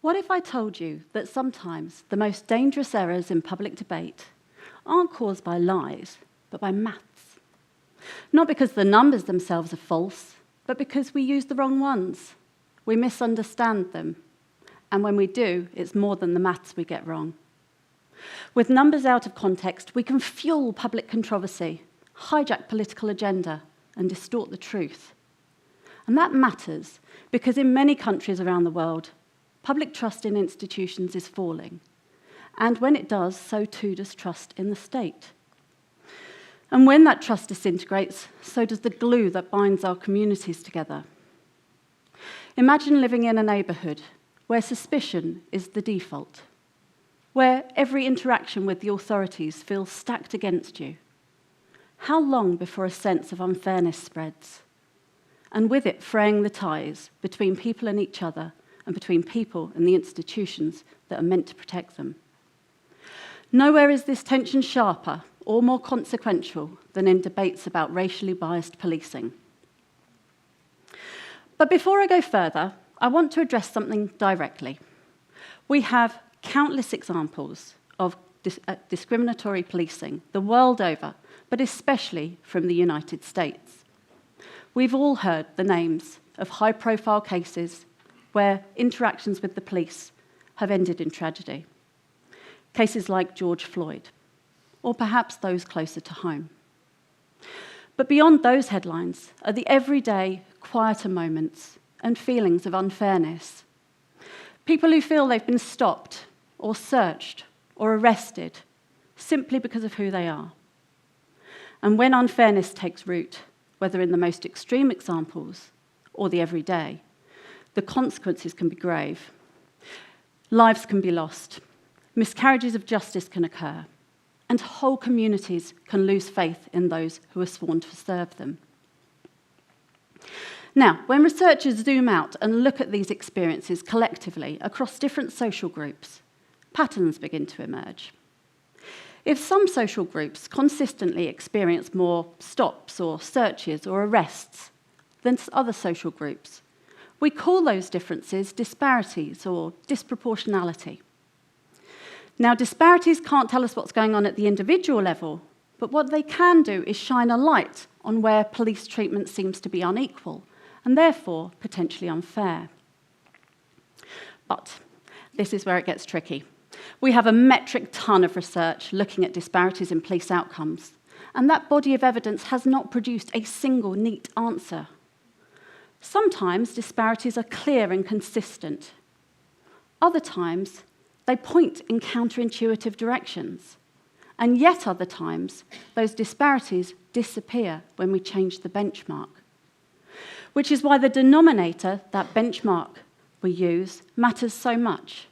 What if I told you that sometimes the most dangerous errors in public debate aren't caused by lies, but by maths? Not because the numbers themselves are false, but because we use the wrong ones. We misunderstand them. And when we do, it's more than the maths we get wrong. With numbers out of context, we can fuel public controversy, hijack political agenda, and distort the truth. And that matters because in many countries around the world, public trust in institutions is falling. And when it does, so too does trust in the state. And when that trust disintegrates, so does the glue that binds our communities together. Imagine living in a neighbourhood where suspicion is the default, where every interaction with the authorities feels stacked against you. How long before a sense of unfairness spreads? And with it, fraying the ties between people and each other, and between people and the institutions that are meant to protect them. Nowhere is this tension sharper or more consequential than in debates about racially biased policing. But before I go further, I want to address something directly. We have countless examples of discriminatory policing the world over, but especially from the United States. We've all heard the names of high-profile cases where interactions with the police have ended in tragedy. Cases like George Floyd, or perhaps those closer to home. But beyond those headlines are the everyday, quieter moments and feelings of unfairness. People who feel they've been stopped, or searched, or arrested simply because of who they are. And when unfairness takes root, whether in the most extreme examples or the everyday, the consequences can be grave. Lives can be lost, miscarriages of justice can occur, and whole communities can lose faith in those who are sworn to serve them. Now, when researchers zoom out and look at these experiences collectively across different social groups, patterns begin to emerge. If some social groups consistently experience more stops or searches or arrests than other social groups, we call those differences disparities or disproportionality. Now, disparities can't tell us what's going on at the individual level, but what they can do is shine a light on where police treatment seems to be unequal and therefore potentially unfair. But this is where it gets tricky. We have a metric ton of research looking at disparities in police outcomes, and that body of evidence has not produced a single neat answer. Sometimes disparities are clear and consistent. Other times, they point in counterintuitive directions. And yet other times, those disparities disappear when we change the benchmark. Which is why the denominator, that benchmark we use, matters so much.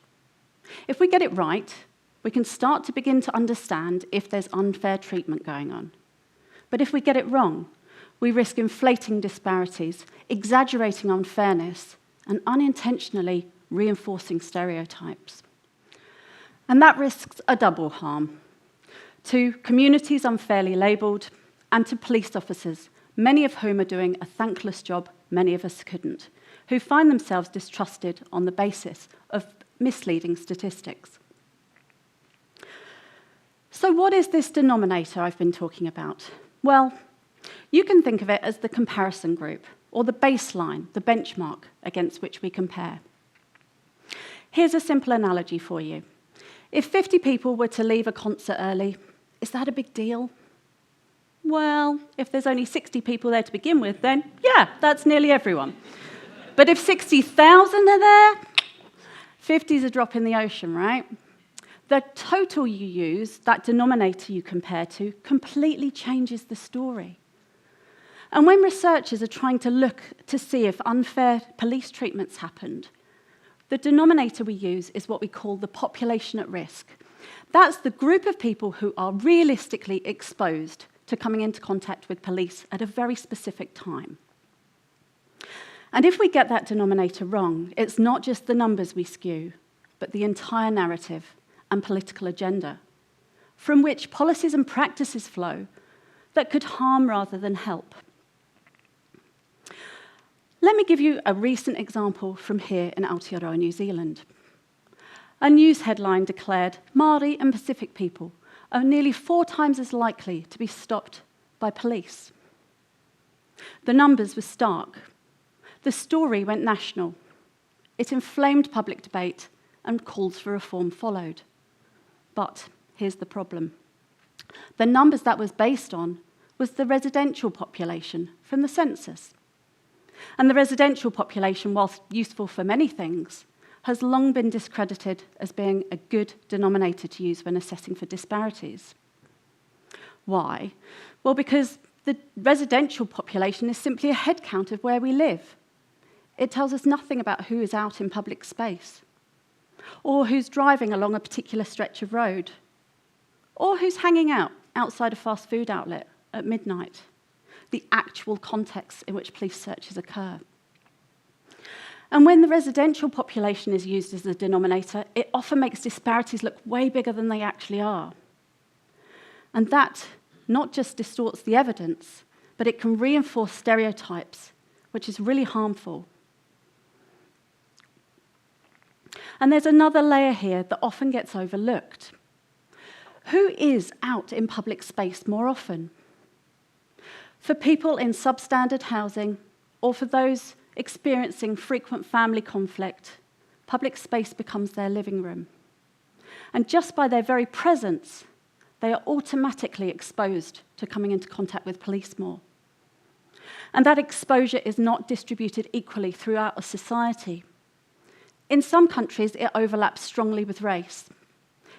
If we get it right, we can start to begin to understand if there's unfair treatment going on. But if we get it wrong, we risk inflating disparities, exaggerating unfairness, and unintentionally reinforcing stereotypes. And that risks a double harm. To communities unfairly labelled, and to police officers, many of whom are doing a thankless job many of us couldn't, who find themselves distrusted on the basis of misleading statistics. So what is this denominator I've been talking about? Well, you can think of it as the comparison group, or the baseline, the benchmark against which we compare. Here's a simple analogy for you. If 50 people were to leave a concert early, is that a big deal? Well, if there's only 60 people there to begin with, then yeah, that's nearly everyone. But if 60,000 are there, 50 is a drop in the ocean, right? The total you use, that denominator you compare to, completely changes the story. And when researchers are trying to look to see if unfair police treatments happened, the denominator we use is what we call the population at risk. That's the group of people who are realistically exposed to coming into contact with police at a very specific time. And if we get that denominator wrong, it's not just the numbers we skew, but the entire narrative and political agenda, from which policies and practices flow that could harm rather than help. Let me give you a recent example from here in Aotearoa, New Zealand. A news headline declared Māori and Pacific people are nearly 4 times as likely to be stopped by police. The numbers were stark. The story went national. It inflamed public debate and calls for reform followed. But here's the problem. The numbers that was based on was the residential population from the census. And the residential population, whilst useful for many things, has long been discredited as being a good denominator to use when assessing for disparities. Why? Well, because the residential population is simply a head count of where we live. It tells us nothing about who is out in public space, or who's driving along a particular stretch of road, or who's hanging out outside a fast food outlet at midnight, the actual context in which police searches occur. And when the residential population is used as a denominator, it often makes disparities look way bigger than they actually are. And that not just distorts the evidence, but it can reinforce stereotypes, which is really harmful. And there's another layer here that often gets overlooked. Who is out in public space more often? For people in substandard housing, or for those experiencing frequent family conflict, public space becomes their living room. And just by their very presence, they are automatically exposed to coming into contact with police more. And that exposure is not distributed equally throughout a society. In some countries, it overlaps strongly with race.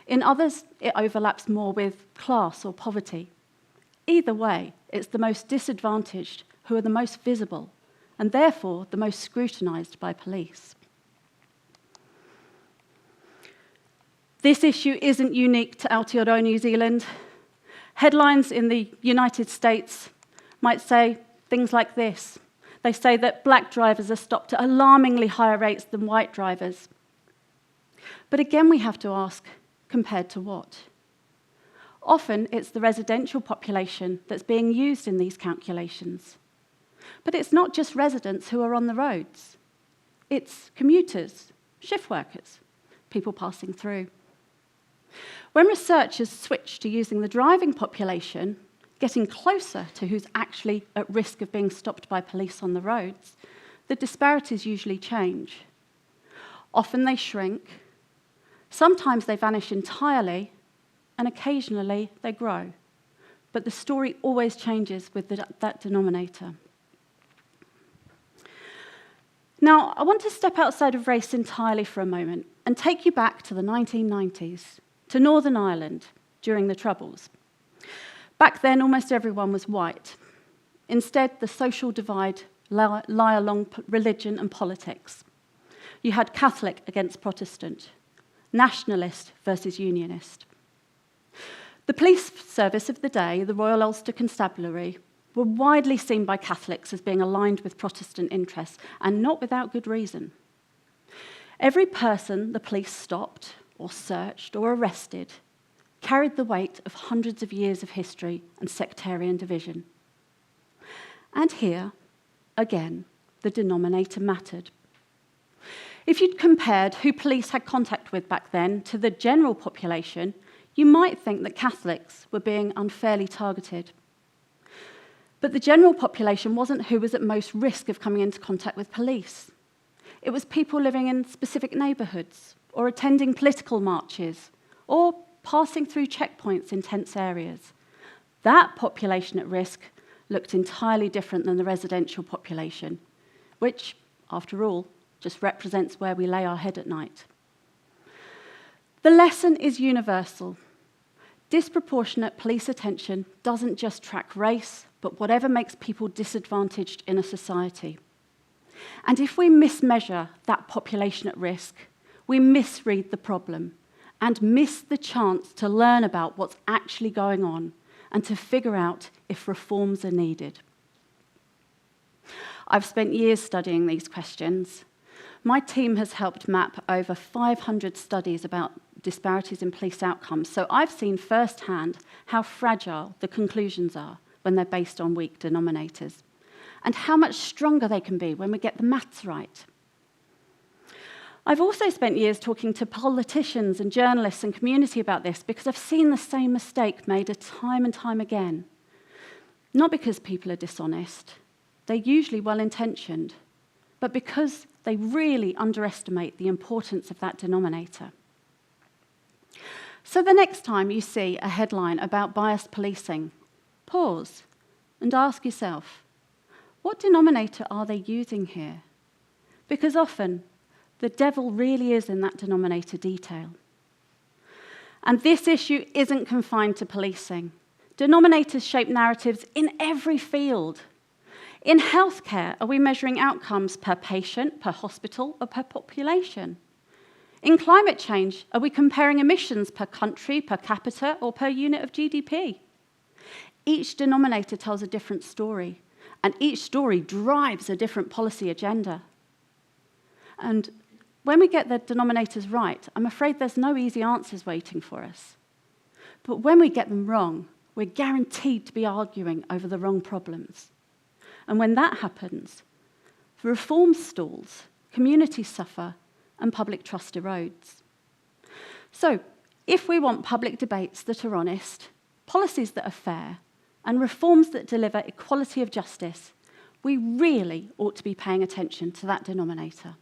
In others, it overlaps more with class or poverty. Either way, it's the most disadvantaged who are the most visible, and therefore the most scrutinised by police. This issue isn't unique to Aotearoa New Zealand. Headlines in the United States might say things like this. They say that black drivers are stopped at alarmingly higher rates than white drivers. But again, we have to ask, compared to what? Often, it's the residential population that's being used in these calculations. But it's not just residents who are on the roads. It's commuters, shift workers, people passing through. When researchers switch to using the driving population, getting closer to who's actually at risk of being stopped by police on the roads, the disparities usually change. Often they shrink, sometimes they vanish entirely, and occasionally they grow. But the story always changes with that denominator. Now, I want to step outside of race entirely for a moment and take you back to the 1990s, to Northern Ireland during the Troubles. Back then, almost everyone was white. Instead, the social divide lie along religion and politics. You had Catholic against Protestant, nationalist versus unionist. The police service of the day, the Royal Ulster Constabulary, were widely seen by Catholics as being aligned with Protestant interests, and not without good reason. Every person the police stopped, or searched, or arrested carried the weight of hundreds of years of history and sectarian division. And here, again, the denominator mattered. If you'd compared who police had contact with back then to the general population, you might think that Catholics were being unfairly targeted. But the general population wasn't who was at most risk of coming into contact with police. It was people living in specific neighbourhoods, or attending political marches, or passing through checkpoints in tense areas. That population at risk looked entirely different than the residential population, which, after all, just represents where we lay our head at night. The lesson is universal. Disproportionate police attention doesn't just track race, but whatever makes people disadvantaged in a society. And if we mismeasure that population at risk, we misread the problem and miss the chance to learn about what's actually going on and to figure out if reforms are needed. I've spent years studying these questions. My team has helped map over 500 studies about disparities in police outcomes, so I've seen firsthand how fragile the conclusions are when they're based on weak denominators, and how much stronger they can be when we get the maths right. I've also spent years talking to politicians and journalists and community about this because I've seen the same mistake made time and time again. Not because people are dishonest, they're usually well-intentioned, but because they really underestimate the importance of that denominator. So the next time you see a headline about biased policing, pause and ask yourself, what denominator are they using here? Because often, the devil really is in that denominator detail. And this issue isn't confined to policing. Denominators shape narratives in every field. In healthcare, are we measuring outcomes per patient, per hospital, or per population? In climate change, are we comparing emissions per country, per capita, or per unit of GDP? Each denominator tells a different story, and each story drives a different policy agenda. And when we get the denominators right, I'm afraid there's no easy answers waiting for us. But when we get them wrong, we're guaranteed to be arguing over the wrong problems. And when that happens, reform stalls, communities suffer, and public trust erodes. So, if we want public debates that are honest, policies that are fair, and reforms that deliver equality of justice, we really ought to be paying attention to that denominator.